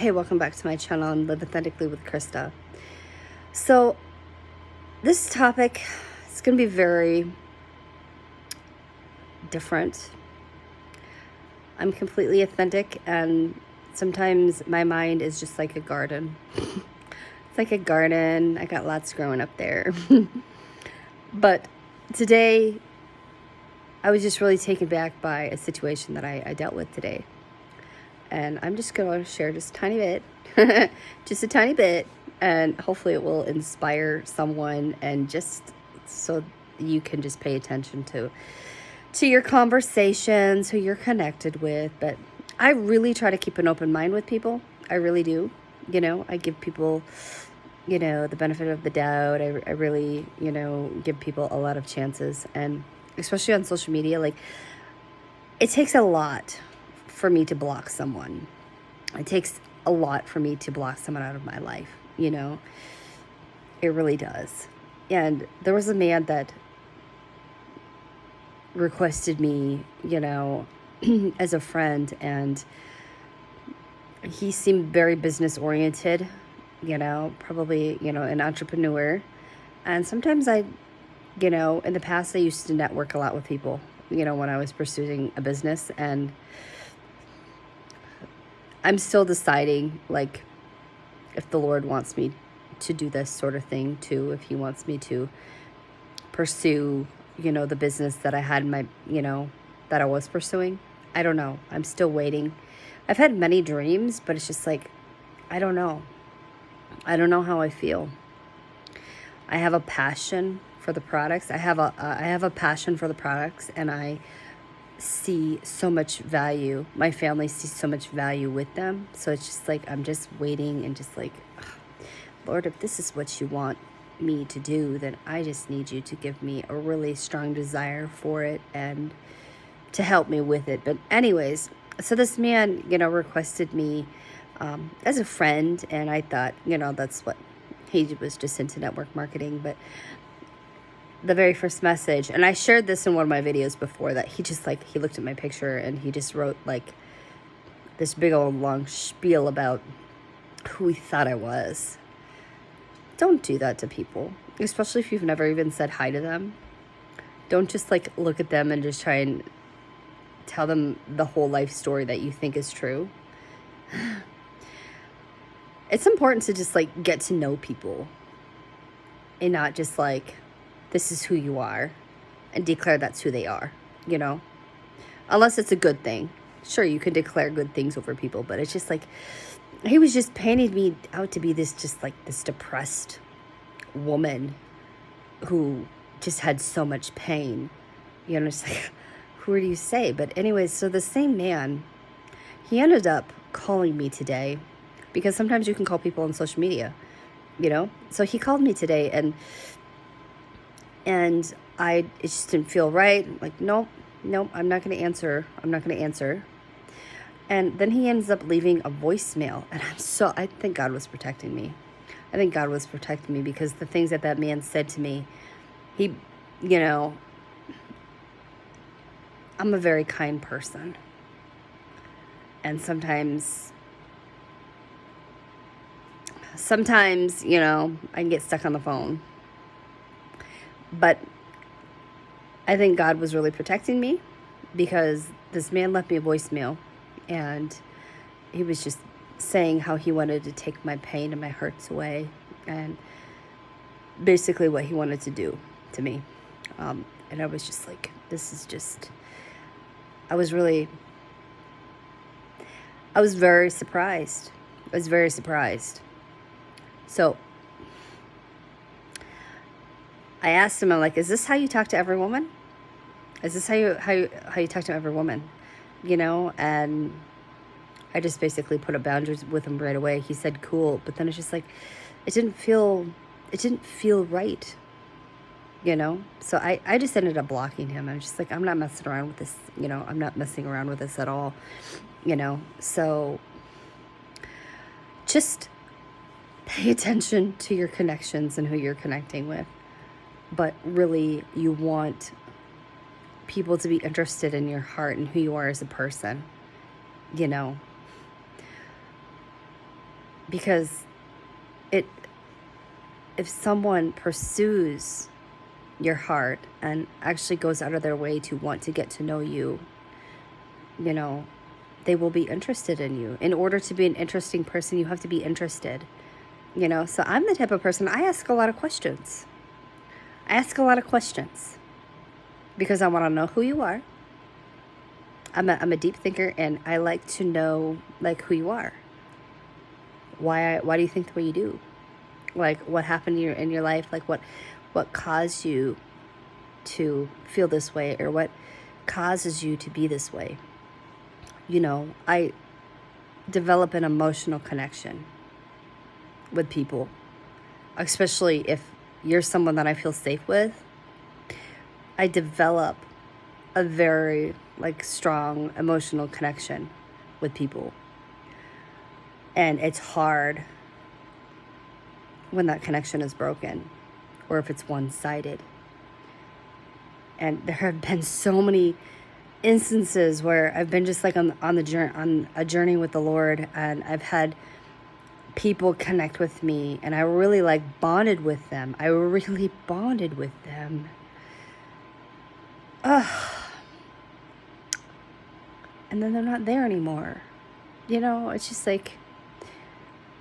Hey, welcome back to my channel and Live Authentically with Krista. So, this topic is going to be very different. I'm completely authentic, and sometimes my mind is just like a garden. It's like a garden. I got lots growing up there. But today, I was just really taken back by a situation that I dealt with today. And I'm just going to share just a tiny bit, just a tiny bit, and hopefully it will inspire someone, and just so you can just pay attention to your conversations, who you're connected with. But I really try to keep an open mind with people. I really do. I give people, the benefit of the doubt. I really, give people a lot of chances. And especially on social media, like, it takes a lot for me to block someone. It takes a lot for me to block someone out of my life, It really does. And there was a man that requested me, as a friend, and he seemed very business oriented, probably, an entrepreneur. And sometimes in the past, I used to network a lot with people, when I was pursuing a business. And I'm still deciding, like, if the Lord wants me to do this sort of thing too, if he wants me to pursue, the business that I had in my, that I was pursuing. I don't know. I'm still waiting. I've had many dreams, but it's just like, I don't know. I don't know how I feel. I have a passion for the products. I have a passion for the products, and I see so much value. My family sees so much value with them. So it's just like, I'm just waiting and just like, Lord, if this is what you want me to do, then I just need you to give me a really strong desire for it and to help me with it. But anyways, so this man, requested me as a friend, and I thought, that's what he was, just into network marketing. But the very first message, and I shared this in one of my videos before, that he just, like, he looked at my picture and he just wrote like this big old long spiel about who he thought I was. Don't do that to people, especially if you've never even said hi to them. Don't just like look at them and just try and tell them the whole life story that you think is true. It's important to just like get to know people and not just like, this is who you are, and declare that's who they are, Unless it's a good thing. Sure, you can declare good things over people, but it's just like, he was just painting me out to be this, just like this depressed woman who just had so much pain. It's like, who do you say? But anyways, so the same man, he ended up calling me today, because sometimes you can call people on social media, So he called me today, and it just didn't feel right. Like, nope, I'm not going to answer. And then he ends up leaving a voicemail. And I think God was protecting me. I think God was protecting me, because the things that man said to me, he, I'm a very kind person. And sometimes, I can get stuck on the phone. But I think God was really protecting me, because this man left me a voicemail, and he was just saying how he wanted to take my pain and my hurts away, and basically what he wanted to do to me. And I was just like, I was very surprised. So I asked him, I'm like, is this how you talk to every woman? Is this how you talk to every woman? And I just basically put up boundaries with him right away. He said, cool. But then it's just like, it didn't feel right, So I just ended up blocking him. I was just like, I'm not messing around with this, I'm not messing around with this at all, So just pay attention to your connections and who you're connecting with. But really, you want people to be interested in your heart and who you are as a person, Because it, if someone pursues your heart and actually goes out of their way to want to get to know you, you know, they will be interested in you. In order to be an interesting person, you have to be interested, you know? So I'm the type of person, I ask a lot of questions. I ask a lot of questions because I want to know who you are. I'm a deep thinker, and I like to know, like, who you are. Why do you think the way you do? Like, what happened in your life? Like, what caused you to feel this way, or what causes you to be this way? You know, I develop an emotional connection with people, especially if you're someone that I feel safe with. I develop a very, like, strong emotional connection with people. And it's hard when that connection is broken, or if it's one-sided. And there have been so many instances where I've been just like on a journey with the Lord, and I've had people connect with me, and I really, like, bonded with them. And then they're not there anymore. You know, it's just like,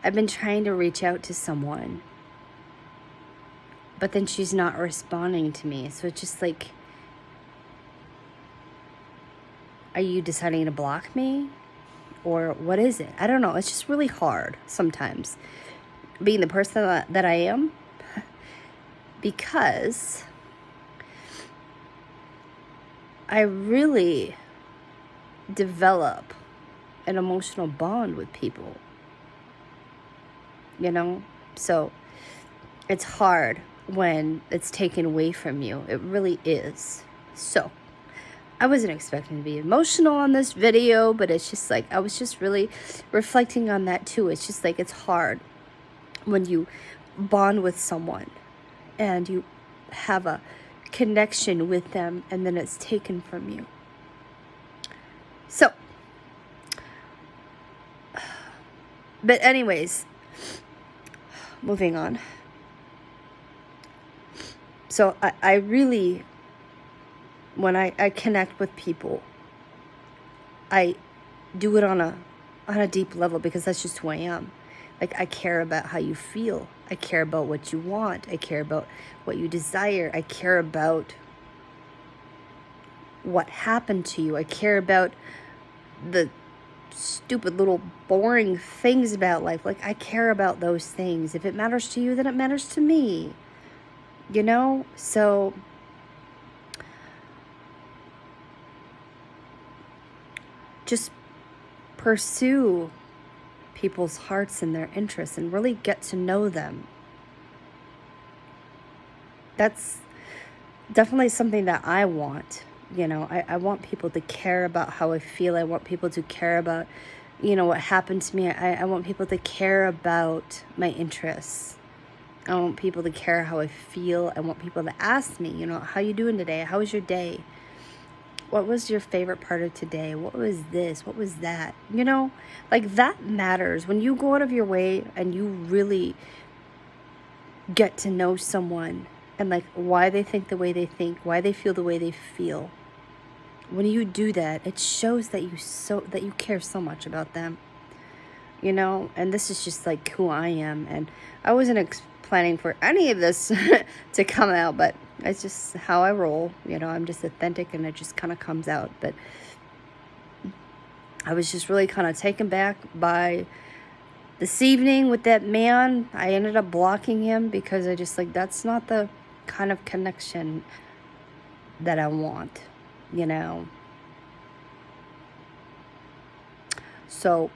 I've been trying to reach out to someone, but then she's not responding to me. So it's just like, are you deciding to block me? Or what is it? I don't know. It's just really hard sometimes, being the person that I am, because I really develop an emotional bond with people, you know? So it's hard when it's taken away from you. It really is. So I wasn't expecting to be emotional on this video, but it's just like, I was just really reflecting on that too. It's just like, it's hard when you bond with someone and you have a connection with them, and then it's taken from you. So, but anyways, moving on. So I really, when I connect with people, I do it on a deep level, because that's just who I am. Like, I care about how you feel. I care about what you want. I care about what you desire. I care about what happened to you. I care about the stupid little boring things about life. Like, I care about those things. If it matters to you, then it matters to me. You know? So just pursue people's hearts and their interests, and really get to know them. That's definitely something that I want. You know, I want people to care about how I feel. I want people to care about, you know, what happened to me. I want people to care about my interests. I want people to care how I feel. I want people to ask me, you know, how you doing today? How was your day? What was your favorite part of today? What was this? What was that? You know, like, that matters. When you go out of your way and you really get to know someone, and, like, why they think the way they think, why they feel the way they feel. When you do that, it shows that you care so much about them. You know, and this is just like who I am, and I wasn't planning for any of this to come out, but it's just how I roll. You know, I'm just authentic, and it just kind of comes out. But I was just really kind of taken back by this evening with that man. I ended up blocking him because I just, like, that's not the kind of connection that I want, you know. So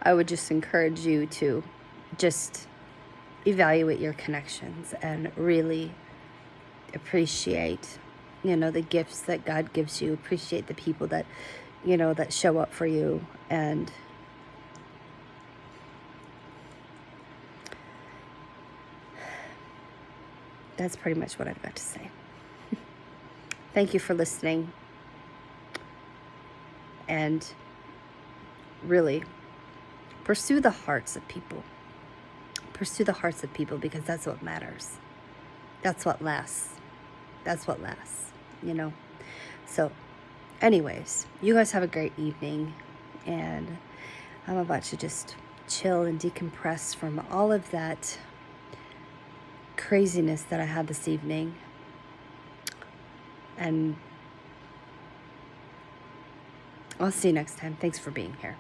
I would just encourage you to just evaluate your connections and really appreciate, you know, the gifts that God gives you. Appreciate the people that, you know, that show up for you. And that's pretty much what I've got to say. Thank you for listening. And really Pursue the hearts of people. Pursue the hearts of people, because that's what matters. That's what lasts. That's what lasts, you know? So, anyways, you guys have a great evening. And I'm about to just chill and decompress from all of that craziness that I had this evening. And I'll see you next time. Thanks for being here.